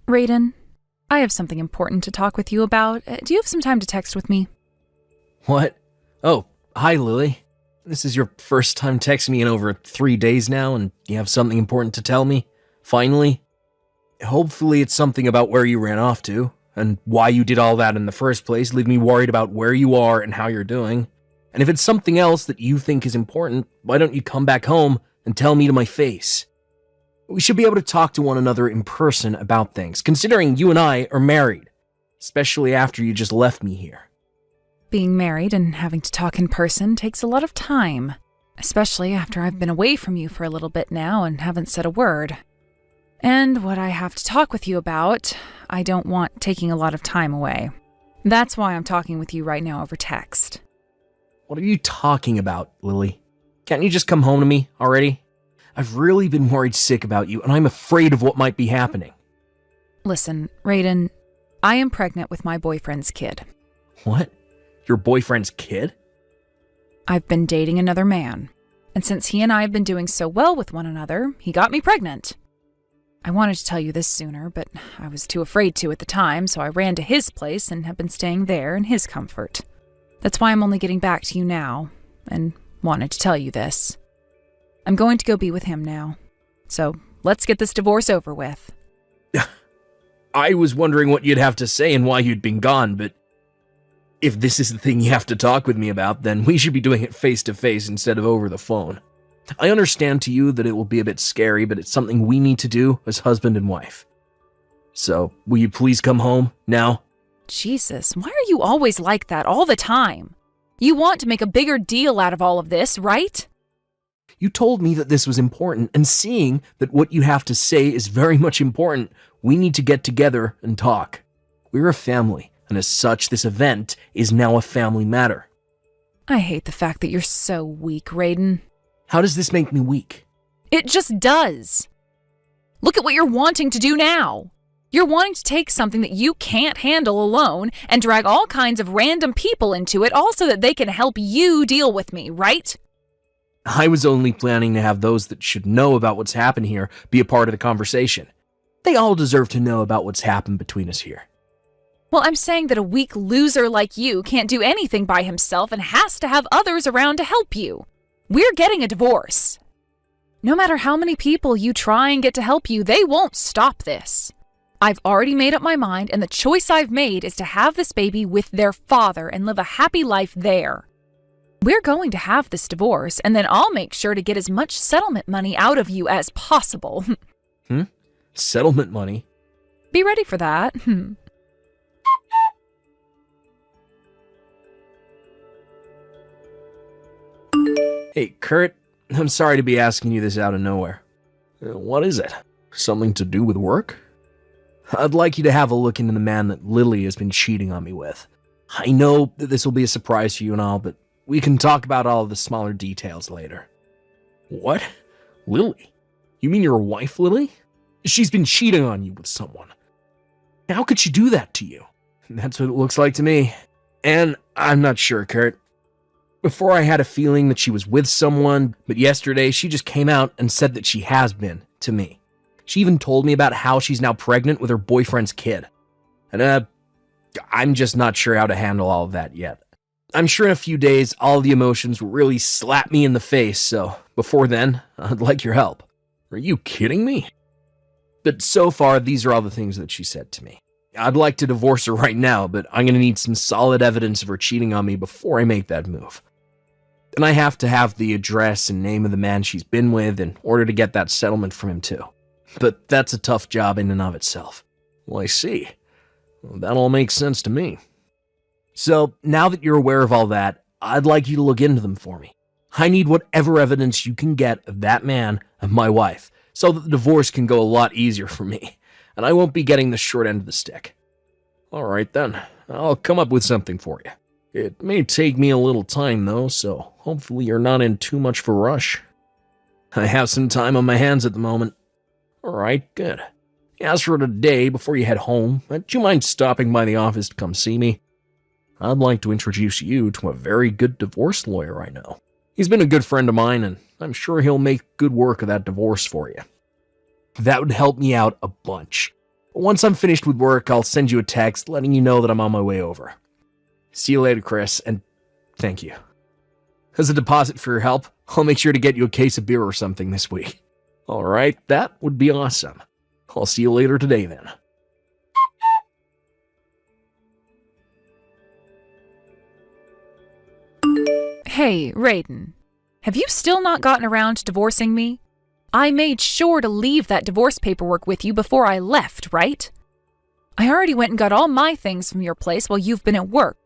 Raiden, I have something important to talk with you about. Do you have some time to text with me? What? Oh, hi, Lily. This is your first time texting me in over 3 days now, and you have something important to tell me? Finally? Hopefully it's something about where you ran off to, and why you did all that in the first place, leave me worried about where you are and how you're doing. And if it's something else that you think is important, why don't you come back home and tell me to my face? We should be able to talk to one another in person about things, considering you and I are married, especially after you just left me here. Being married and having to talk in person takes a lot of time, especially after I've been away from you for a little bit now and haven't said a word. And what I have to talk with you about, I don't want taking a lot of time away. That's why I'm talking with you right now over text. What are you talking about, Lily? Can't you just come home to me already? I've really been worried sick about you, and I'm afraid of what might be happening. Listen, Raiden, I am pregnant with my boyfriend's kid. What? Your boyfriend's kid? I've been dating another man, and since he and I have been doing so well with one another, he got me pregnant. I wanted to tell you this sooner, but I was too afraid to at the time, so I ran to his place and have been staying there in his comfort. That's why I'm only getting back to you now, and wanted to tell you this. I'm going to go be with him now, so let's get this divorce over with. I was wondering what you'd have to say and why you'd been gone, but if this is the thing you have to talk with me about, then we should be doing it face to face instead of over the phone. I understand to you that it will be a bit scary, but it's something we need to do as husband and wife. So, will you please come home now? Jesus, why are you always like that all the time? You want to make a bigger deal out of all of this, right? You told me that this was important, and seeing that what you have to say is very much important, we need to get together and talk. We're a family, and as such, this event is now a family matter. I hate the fact that you're so weak, Raiden. How does this make me weak? It just does. Look at what you're wanting to do now. You're wanting to take something that you can't handle alone and drag all kinds of random people into it all so that they can help you deal with me, right? I was only planning to have those that should know about what's happened here be a part of the conversation. They all deserve to know about what's happened between us here. Well, I'm saying that a weak loser like you can't do anything by himself and has to have others around to help you. We're getting a divorce. No matter how many people you try and get to help you, they won't stop this. I've already made up my mind, and the choice I've made is to have this baby with their father and live a happy life there. We're going to have this divorce, and then I'll make sure to get as much settlement money out of you as possible. Settlement money? Be ready for that. Hey, Kurt, I'm sorry to be asking you this out of nowhere. What is it? Something to do with work? I'd like you to have a look into the man that Lily has been cheating on me with. I know that this will be a surprise for you and all, but we can talk about all of the smaller details later. What? Lily? You mean your wife, Lily? She's been cheating on you with someone. How could she do that to you? That's what it looks like to me. And I'm not sure, Kurt. Before I had a feeling that she was with someone, but yesterday she just came out and said that she has been, to me. She even told me about how she's now pregnant with her boyfriend's kid. And I'm just not sure how to handle all of that yet. I'm sure in a few days all the emotions will really slap me in the face, so before then, I'd like your help. Are you kidding me? But so far, these are all the things that she said to me. I'd like to divorce her right now, but I'm going to need some solid evidence of her cheating on me before I make that move. And I have to have the address and name of the man she's been with in order to get that settlement from him too. But that's a tough job in and of itself. Well, I see. Well, that all makes sense to me. So, now that you're aware of all that, I'd like you to look into them for me. I need whatever evidence you can get of that man and my wife, so that the divorce can go a lot easier for me, and I won't be getting the short end of the stick. Alright then, I'll come up with something for you. It may take me a little time though, so hopefully you're not in too much of a rush. I have some time on my hands at the moment. Alright, good. As for today, before you head home, do you mind stopping by the office to come see me? I'd like to introduce you to a very good divorce lawyer I know. He's been a good friend of mine, and I'm sure he'll make good work of that divorce for you. That would help me out a bunch. Once I'm finished with work, I'll send you a text letting you know that I'm on my way over. See you later, Chris, and thank you. As a deposit for your help, I'll make sure to get you a case of beer or something this week. Alright, that would be awesome. I'll see you later today then. Hey, Raiden. Have you still not gotten around to divorcing me? I made sure to leave that divorce paperwork with you before I left, right? I already went and got all my things from your place while you've been at work.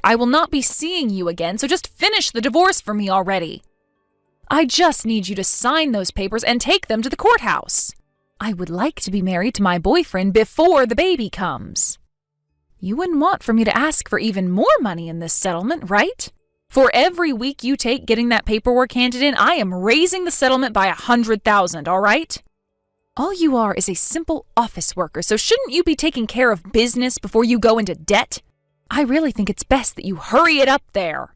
I will not be seeing you again, so just finish the divorce for me already. I just need you to sign those papers and take them to the courthouse. I would like to be married to my boyfriend before the baby comes. You wouldn't want for me to ask for even more money in this settlement, right? For every week you take getting that paperwork handed in, I am raising the settlement by $100,000, all right? All you are is a simple office worker, so shouldn't you be taking care of business before you go into debt? I really think it's best that you hurry it up there.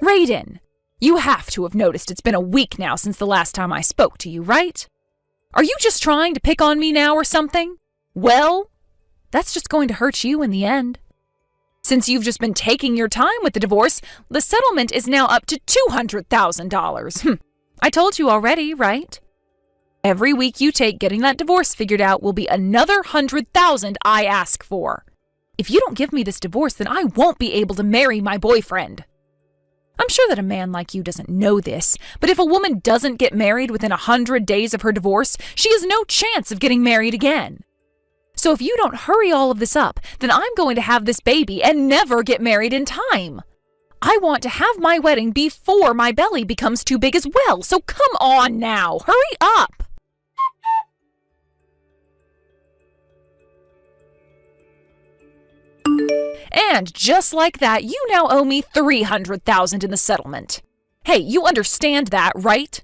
Raiden, you have to have noticed it's been a week now since the last time I spoke to you, right? Are you just trying to pick on me now or something? Well, that's just going to hurt you in the end. Since you've just been taking your time with the divorce, the settlement is now up to $200,000. I told you already, right? Every week you take getting that divorce figured out will be another $100,000 I ask for. If you don't give me this divorce, then I won't be able to marry my boyfriend. I'm sure that a man like you doesn't know this, but if a woman doesn't get married within 100 days of her divorce, she has no chance of getting married again. So if you don't hurry all of this up, then I'm going to have this baby and never get married in time. I want to have my wedding before my belly becomes too big as well, so come on now, hurry up! And just like that, you now owe me $300,000 in the settlement. Hey, you understand that, right?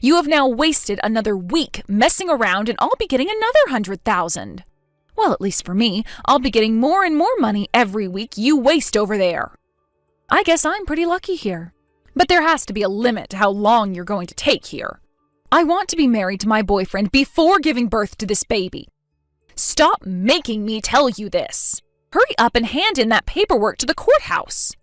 You have now wasted another week messing around and I'll be getting another $100,000. Well, at least for me, I'll be getting more and more money every week you waste over there. I guess I'm pretty lucky here. But there has to be a limit to how long you're going to take here. I want to be married to my boyfriend before giving birth to this baby. Stop making me tell you this. Hurry up and hand in that paperwork to the courthouse.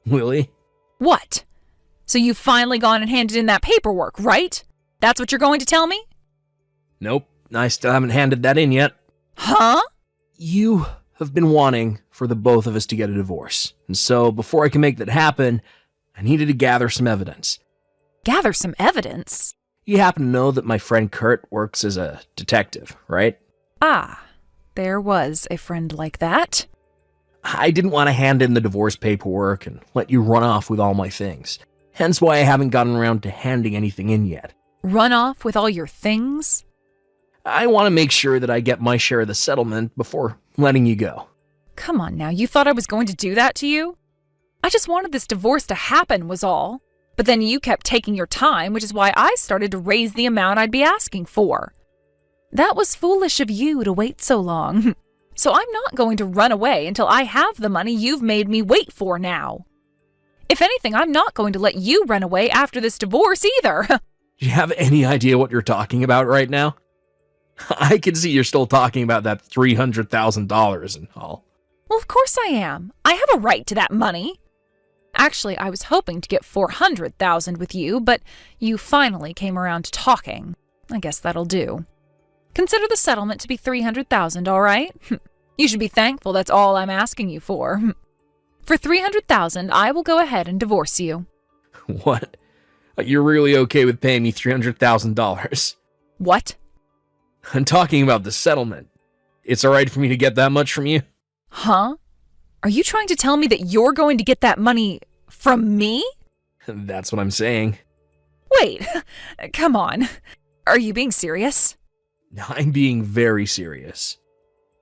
Willie? What? So you've finally gone and handed in that paperwork, right? That's what you're going to tell me? Nope, I still haven't handed that in yet. Huh? You have been wanting for the both of us to get a divorce. And so, before I can make that happen, I needed to gather some evidence. Gather some evidence? You happen to know that my friend Kurt works as a detective, right? Ah, there was a friend like that. I didn't want to hand in the divorce paperwork and let you run off with all my things. Hence why I haven't gotten around to handing anything in yet. Run off with all your things? I want to make sure that I get my share of the settlement before letting you go. Come on now, you thought I was going to do that to you? I just wanted this divorce to happen was all. But then you kept taking your time, which is why I started to raise the amount I'd be asking for. That was foolish of you to wait so long. So I'm not going to run away until I have the money you've made me wait for now. If anything, I'm not going to let you run away after this divorce either. Do you have any idea what you're talking about right now? I can see you're still talking about that $300,000 and all. Well, of course I am. I have a right to that money. Actually, I was hoping to get $400,000 with you, but you finally came around to talking. I guess that'll do. Consider the settlement to be $300,000, all right? You should be thankful that's all I'm asking you for. For $300,000, I will go ahead and divorce you. What? You're really okay with paying me $300,000? What? I'm talking about the settlement. It's all right for me to get that much from you? Huh? Are you trying to tell me that you're going to get that money from me? That's what I'm saying. Wait, come on. Are you being serious? I'm being very serious.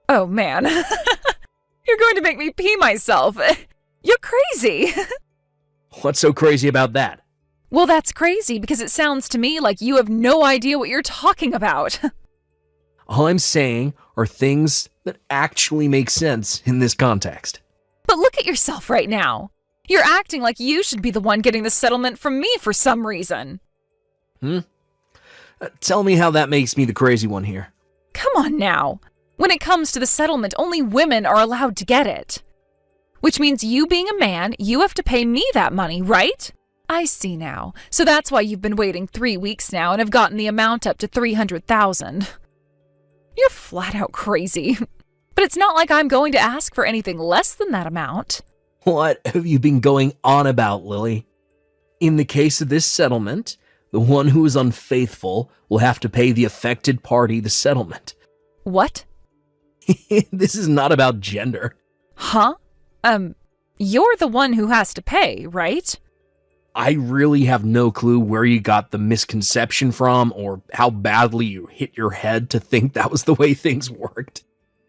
Oh man, you're going to make me pee myself. You're crazy. What's so crazy about that? Well, that's crazy because it sounds to me like you have no idea what you're talking about. All I'm saying are things that actually make sense in this context. But look at yourself right now. You're acting like you should be the one getting the settlement from me for some reason. Tell me how that makes me the crazy one here. Come on now. When it comes to the settlement, only women are allowed to get it. Which means you being a man, you have to pay me that money, right? I see now. So that's why you've been waiting 3 weeks now and have gotten the amount up to $300,000. You're flat out crazy. But it's not like I'm going to ask for anything less than that amount. What have you been going on about, Lily? In the case of this settlement, the one who is unfaithful will have to pay the affected party the settlement. What? This is not about gender. Huh? You're the one who has to pay, right? I really have no clue where you got the misconception from or how badly you hit your head to think that was the way things worked.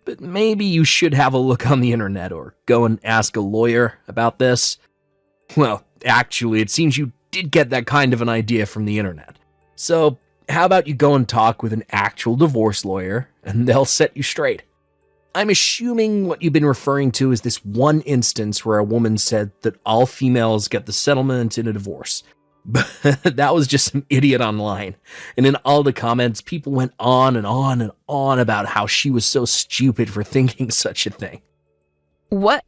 But maybe you should have a look on the internet or go and ask a lawyer about this. Well, actually, it seems you did get that kind of an idea from the internet. So, how about you go and talk with an actual divorce lawyer, and they'll set you straight. I'm assuming what you've been referring to is this one instance where a woman said that all females get the settlement in a divorce. But that was just some idiot online. And in all the comments, people went on and on and on about how she was so stupid for thinking such a thing. What?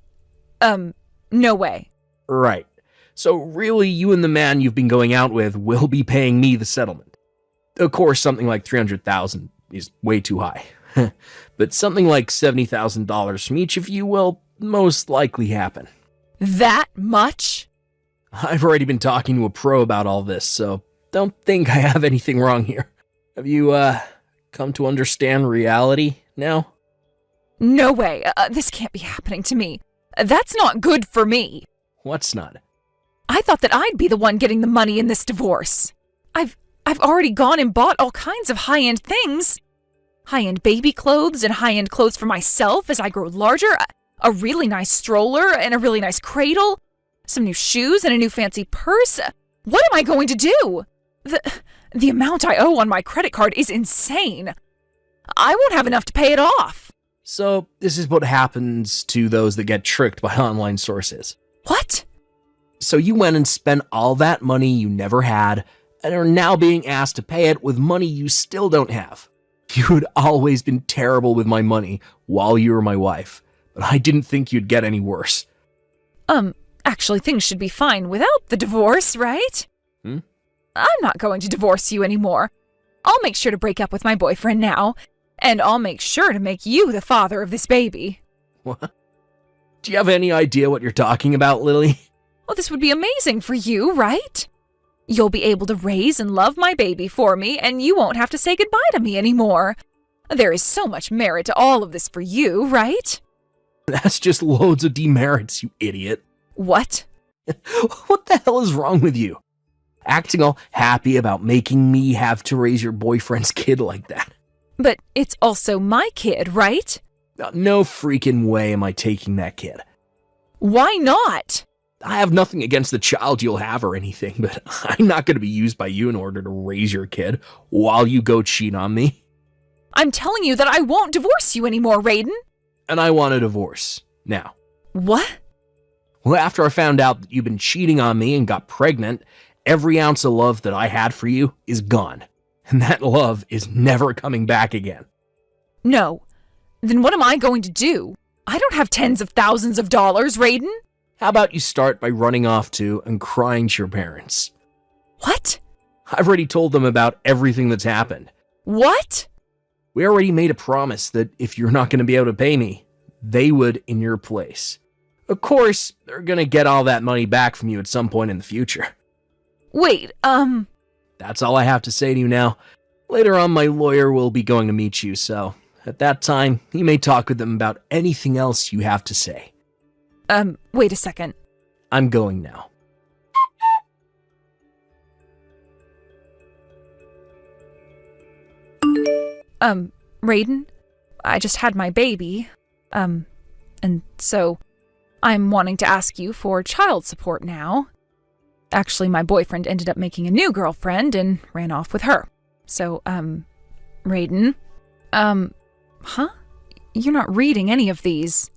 No way. Right. So really, you and the man you've been going out with will be paying me the settlement. Of course, something like $300,000 is way too high. But something like $70,000 from each of you will most likely happen. That much? I've already been talking to a pro about all this, so don't think I have anything wrong here. Have you, come to understand reality now? No way. This can't be happening to me. That's not good for me. What's not? I thought that I'd be the one getting the money in this divorce. I've already gone and bought all kinds of high-end things. High-end baby clothes and high-end clothes for myself as I grow larger. A really nice stroller and a really nice cradle. Some new shoes and a new fancy purse. What am I going to do? The amount I owe on my credit card is insane. I won't have enough to pay it off. So, this is what happens to those that get tricked by online sources. What? So you went and spent all that money you never had, and are now being asked to pay it with money you still don't have. You had always been terrible with my money while you were my wife, but I didn't think you'd get any worse. Actually, things should be fine without the divorce, right? I'm not going to divorce you anymore. I'll make sure to break up with my boyfriend now, and I'll make sure to make you the father of this baby. What? Do you have any idea what you're talking about, Lily? Well, this would be amazing for you, right? You'll be able to raise and love my baby for me, and you won't have to say goodbye to me anymore. There is so much merit to all of this for you, right? That's just loads of demerits, you idiot. What? What the hell is wrong with you? Acting all happy about making me have to raise your boyfriend's kid like that. But it's also my kid, right? No freaking way am I taking that kid. Why not? I have nothing against the child you'll have or anything, but I'm not going to be used by you in order to raise your kid while you go cheat on me. I'm telling you that I won't divorce you anymore, Raiden. And I want a divorce. Now. What? Well, after I found out that you've been cheating on me and got pregnant, every ounce of love that I had for you is gone. And that love is never coming back again. No. Then what am I going to do? I don't have tens of thousands of dollars, Raiden. How about you start by running off to and crying to your parents? What? I've already told them about everything that's happened. What? We already made a promise that if you're not going to be able to pay me, they would in your place. Of course, they're going to get all that money back from you at some point in the future. Wait, That's all I have to say to you now. Later on, my lawyer will be going to meet you, so at that time, you may talk with them about anything else you have to say. Wait a second. I'm going now. Raiden, I just had my baby, and so I'm wanting to ask you for child support now. Actually, my boyfriend ended up making a new girlfriend and ran off with her. So, Raiden, Huh? You're not reading any of these.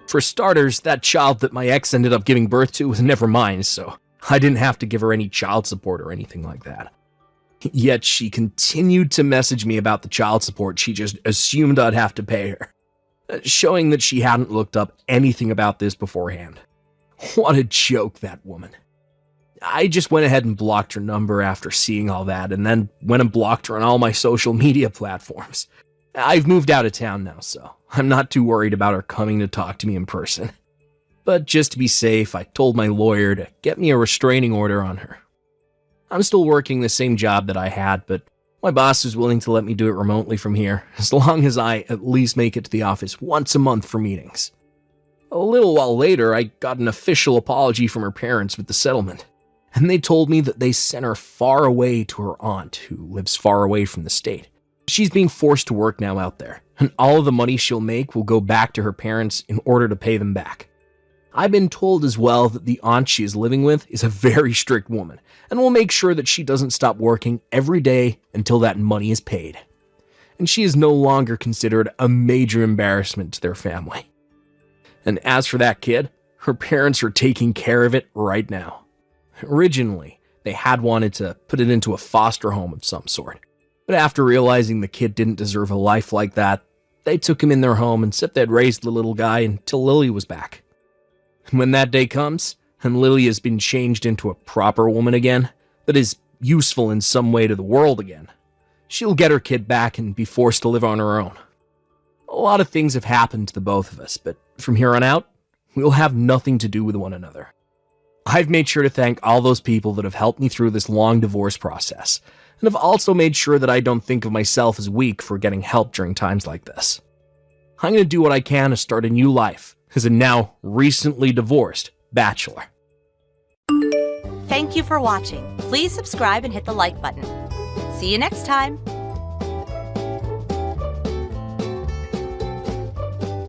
For starters, that child that my ex ended up giving birth to was never mine, so I didn't have to give her any child support or anything like that. Yet she continued to message me about the child support she just assumed I'd have to pay her, showing that she hadn't looked up anything about this beforehand. What a joke, that woman. I just went ahead and blocked her number after seeing all that, and then went and blocked her on all my social media platforms. I've moved out of town now, so I'm not too worried about her coming to talk to me in person. But just to be safe, I told my lawyer to get me a restraining order on her. I'm still working the same job that I had, but my boss is willing to let me do it remotely from here, as long as I at least make it to the office once a month for meetings. A little while later, I got an official apology from her parents with the settlement, and they told me that they sent her far away to her aunt, who lives far away from the state. She's being forced to work now out there, and all of the money she'll make will go back to her parents in order to pay them back. I've been told as well that the aunt she is living with is a very strict woman, and will make sure that she doesn't stop working every day until that money is paid. And she is no longer considered a major embarrassment to their family. And as for that kid, her parents are taking care of it right now. Originally, they had wanted to put it into a foster home of some sort, but after realizing the kid didn't deserve a life like that, they took him in their home and said they'd raise the little guy until Lily was back. And when that day comes, and Lily has been changed into a proper woman again, that is useful in some way to the world again, she'll get her kid back and be forced to live on her own. A lot of things have happened to the both of us, but from here on out, we'll have nothing to do with one another. I've made sure to thank all those people that have helped me through this long divorce process, and have also made sure that I don't think of myself as weak for getting help during times like this. I'm going to do what I can to start a new life as a now recently divorced bachelor. Thank you for watching. Please subscribe and hit the like button. See you next time.